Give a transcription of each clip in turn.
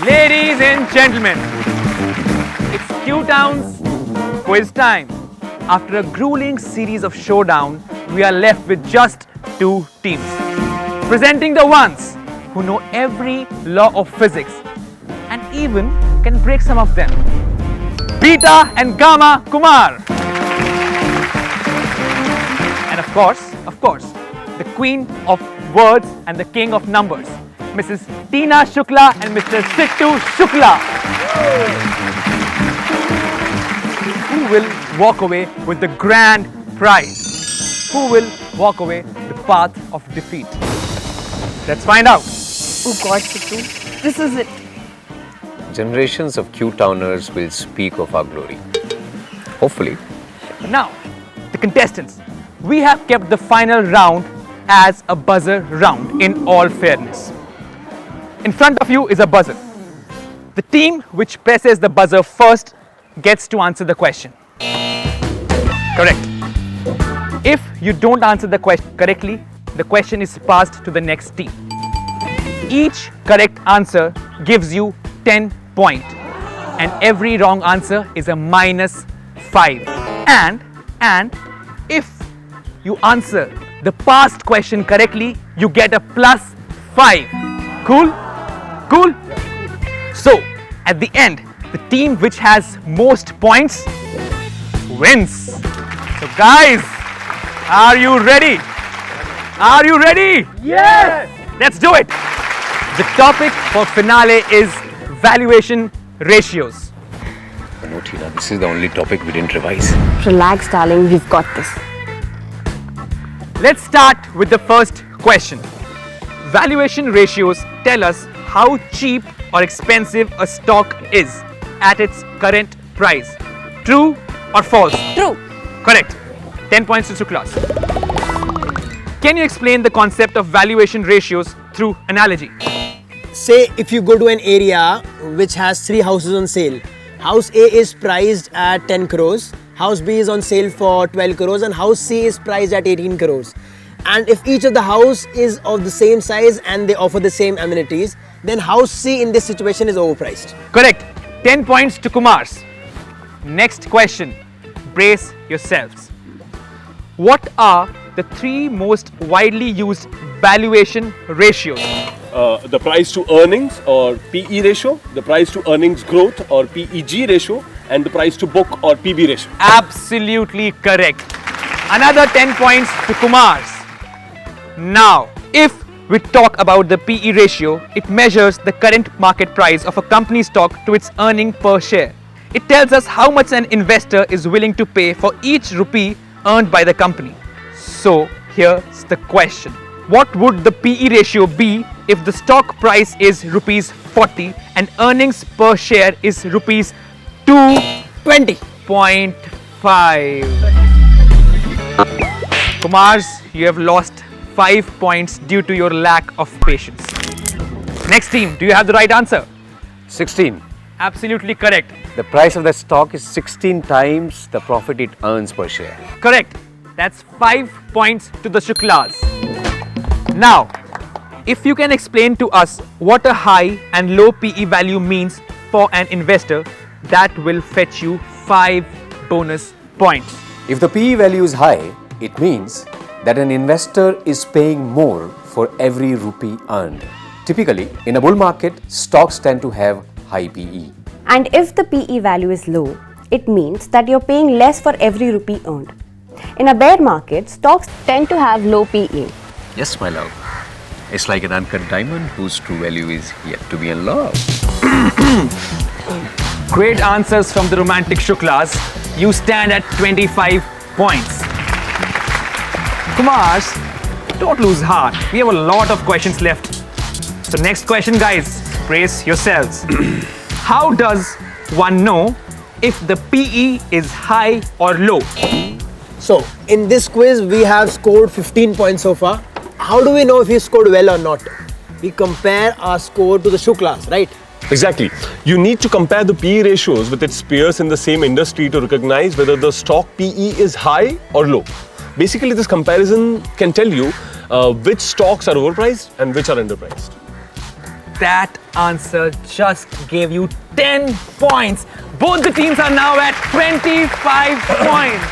Ladies and gentlemen, it's Q-Town's quiz time. After a grueling series of showdown, we are left with just two teams. Presenting the ones who know every law of physics and even can break some of them. Beta and Gamma Kumar. And of course, the queen of words and the king of numbers, Mrs. Tina Shukla and Mr. Sittu Shukla. Who will walk away with the grand prize? Who will walk away the path of defeat? Let's find out. Oh God, Sittu, this is it. Generations of Q-Towners will speak of our glory. Hopefully. Now, the contestants, we have kept the final round as a buzzer round in all fairness. In front of you is a buzzer. The team which presses the buzzer first gets to answer the question. Correct. If you don't answer the question correctly, the question is passed to the next team. Each correct answer gives you 10 points and every wrong answer is a -5. And if you answer the past question correctly, you get a +5. Cool? Cool? So, at the end, the team which has most points wins. So guys, are you ready? Are you ready? Yes! Let's do it. The topic for finale is valuation ratios. No, Tina, this is the only topic we didn't revise. Relax, darling, we've got this. Let's start with the first question. Valuation ratios tell us how cheap or expensive a stock is at its current price. True or false? True. Correct. 10 points to Suklas. Can you explain the concept of valuation ratios through analogy? Say if you go to an area which has 3 houses on sale. House A is priced at 10 crores, House B is on sale for 12 crores and House C is priced at 18 crores. And if each of the house is of the same size and they offer the same amenities, then House C in this situation is overpriced. Correct. 10 points to Kumars. Next question. Brace yourselves. What are the 3 most widely used valuation ratios? The price to earnings or PE ratio, the price to earnings growth or PEG ratio, and the price to book or PB ratio. Absolutely correct. Another 10 points to Kumars. Now, if we talk about the PE ratio, it measures the current market price of a company stock to its earning per share. It tells us how much an investor is willing to pay for each rupee earned by the company. So, here's the question. What would the PE ratio be if the stock price is rupees 40 and earnings per share is rupees 220.5? Kumars, you have lost 5 points due to your lack of patience. Next team, do you have the right answer? 16. Absolutely correct. The price of the stock is 16 times the profit it earns per share. Correct. That's 5 points to the Shuklas. Now, if you can explain to us what a high and low PE value means for an investor, that will fetch you 5 bonus points. If the PE value is high, it means that an investor is paying more for every rupee earned. Typically, in a bull market, stocks tend to have high PE. And if the PE value is low, it means that you're paying less for every rupee earned. In a bear market, stocks tend to have low PE. Yes, my love. It's like an uncut diamond whose true value is yet to be unlocked. Great answers from the romantic Shuklas. You stand at 25 points. Kumars, don't lose heart. We have a lot of questions left. So next question, guys. Brace yourselves. How does one know if the PE is high or low? So, in this quiz, we have scored 15 points so far. How do we know if we scored well or not? We compare our score to the Shuklas, right? Exactly. You need to compare the PE ratios with its peers in the same industry to recognize whether the stock PE is high or low. Basically, this comparison can tell you which stocks are overpriced and which are underpriced. That answer just gave you 10 points. Both the teams are now at 25 points.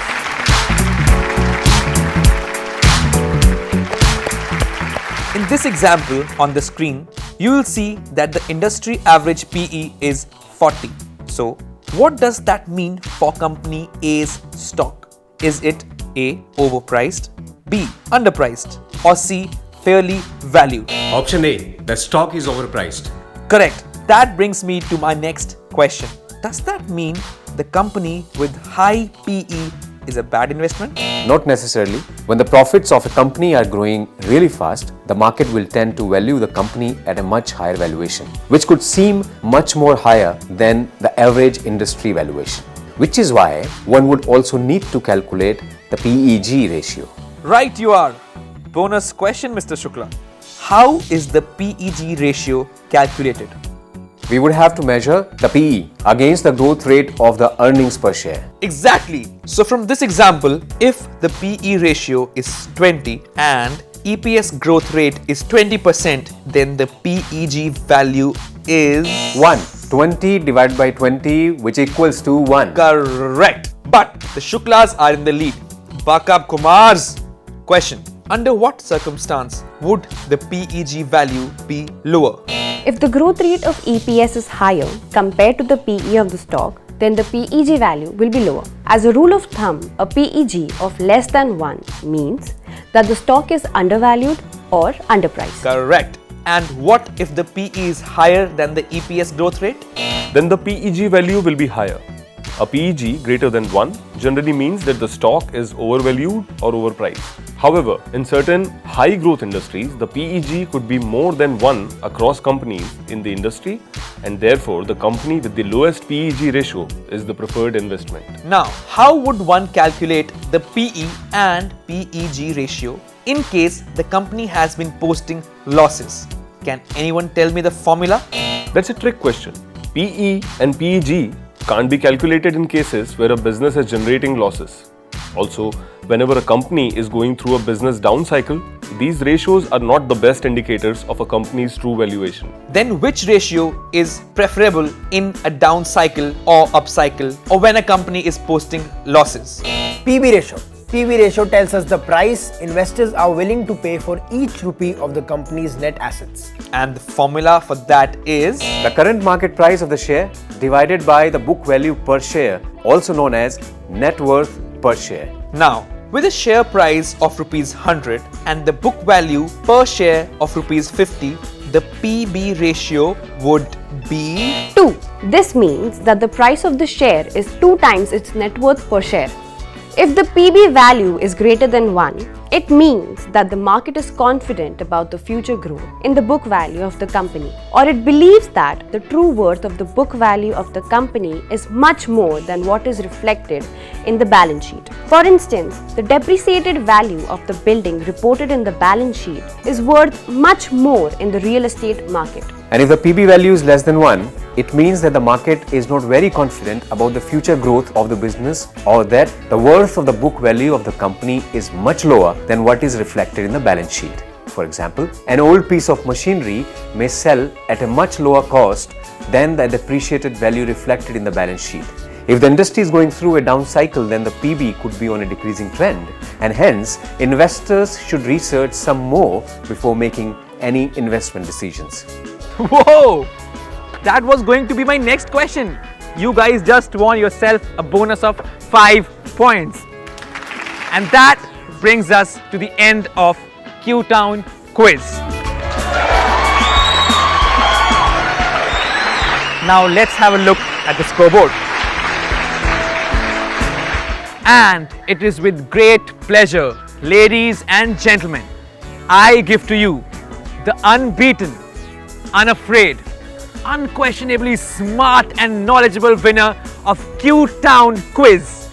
In this example on the screen, you will see that the industry average PE is 40. So, what does that mean for company A's stock? Is it A, overpriced, B, underpriced, or C, fairly valued? Option A, the stock is overpriced. Correct. That brings me to my next question. Does that mean the company with high PE is a bad investment? Not necessarily. When the profits of a company are growing really fast, the market will tend to value the company at a much higher valuation, which could seem much more higher than the average industry valuation. Which is why one would also need to calculate the PEG ratio. Right you are. Bonus question, Mr. Shukla. How is the PEG ratio calculated? We would have to measure the PE against the growth rate of the earnings per share. Exactly. So from this example, if the PE ratio is 20 and EPS growth rate is 20%, then the PEG value is 1. 20 divided by 20, which equals to 1. correct. But the Shuklas are in the lead. Buck up, Kumars. Question. Under what circumstance would the PEG value be lower? If the growth rate of EPS is higher compared to the PE of the stock, then the PEG value will be lower. As a rule of thumb, a PEG of less than 1 means that the stock is undervalued or underpriced. Correct. And what if the PE is higher than the EPS growth rate? Then the PEG value will be higher. A PEG greater than 1 generally means that the stock is overvalued or overpriced. However, in certain high growth industries, the PEG could be more than 1 across companies in the industry, and therefore the company with the lowest PEG ratio is the preferred investment. Now, how would one calculate the PE and PEG ratio in case the company has been posting losses? Can anyone tell me the formula? That's a trick question. PE and PEG can't be calculated in cases where a business is generating losses. Also, whenever a company is going through a business down cycle, these ratios are not the best indicators of a company's true valuation. Then which ratio is preferable in a down cycle or up cycle, or when a company is posting losses? PB ratio. PB ratio tells us the price investors are willing to pay for each rupee of the company's net assets. And the formula for that is The current market price of the share divided by the book value per share, also known as net worth per share. now with a share price of rupees 100 and the book value per share of rupees 50, the PB ratio would be 2. This means that the price of the share is 2 times its net worth per share. If the PB value is greater than 1, it means that the market is confident about the future growth in the book value of the company, or it believes that the true worth of the book value of the company is much more than what is reflected in the balance sheet. For instance, the depreciated value of the building reported in the balance sheet is worth much more in the real estate market. And if the PB value is less than 1, it means that the market is not very confident about the future growth of the business, or that the worth of the book value of the company is much lower than what is reflected in the balance sheet. For example, an old piece of machinery may sell at a much lower cost than the depreciated value reflected in the balance sheet. If the industry is going through a down cycle, then the PB could be on a decreasing trend, and hence investors should research some more before making any investment decisions. Whoa! That was going to be my next question. You guys just won yourself a bonus of 5 points. And that brings us to the end of Q-Town quiz. Now let's have a look at the scoreboard. And it is with great pleasure, ladies and gentlemen, I give to you the unbeaten, unafraid, unquestionably smart and knowledgeable winner of Q-Town quiz.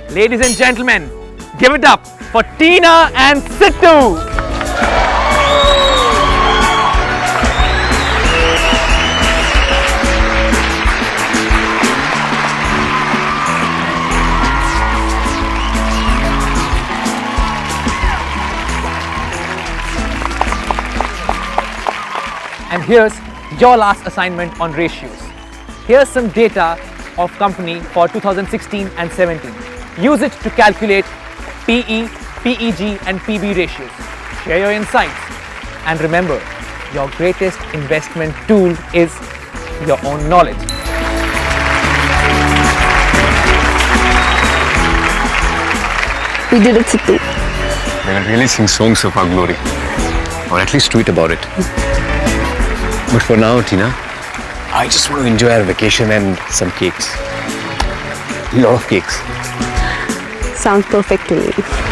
Ladies and gentlemen, give it up for Tina and Sittu. And here's your last assignment on ratios. Here's some data of company for 2016 and 17. Use it to calculate PE, PEG and PB ratios. Share your insights. And remember, your greatest investment tool is your own knowledge. We did it, Sittu. We will really sing songs of our glory, or at least tweet about it. But for now, Tina, I just want to enjoy our vacation and some cakes. A lot of cakes. Sounds perfect to me.